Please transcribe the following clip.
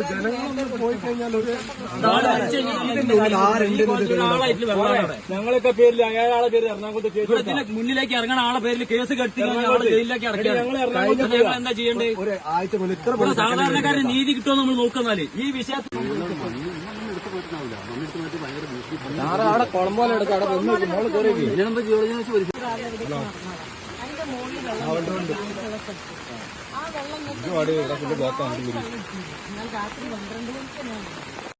ജനങ്ങളൊന്നും പോയി കഴിഞ്ഞാൽ ഒരു ഞങ്ങളൊക്കെ പേരിൽ അയാളെ പേര് എറണാകുളത്ത് കേസ് മുന്നിലേക്ക് ഇറങ്ങണ ആളെ പേരിൽ കേസ് കെട്ടി ജയിലിലേക്ക് ഇറക്കുക. എന്താ ചെയ്യേണ്ടത്? ഒരു ആഴ്ച മുതൽ ഇത്ര സാധാരണക്കാരന് നീതി കിട്ടുമോ നമ്മൾ നോക്കുന്നാല് ഈ വിഷയത്തിൽ അവിടെ കുളം പോലെ എടുക്കാം. അവിടെ മോള് കയറി ജിയോളജി വെച്ച് ഒരുപാട് ബ്ലോക്കാണ്. രാത്രി 12 മണിക്ക്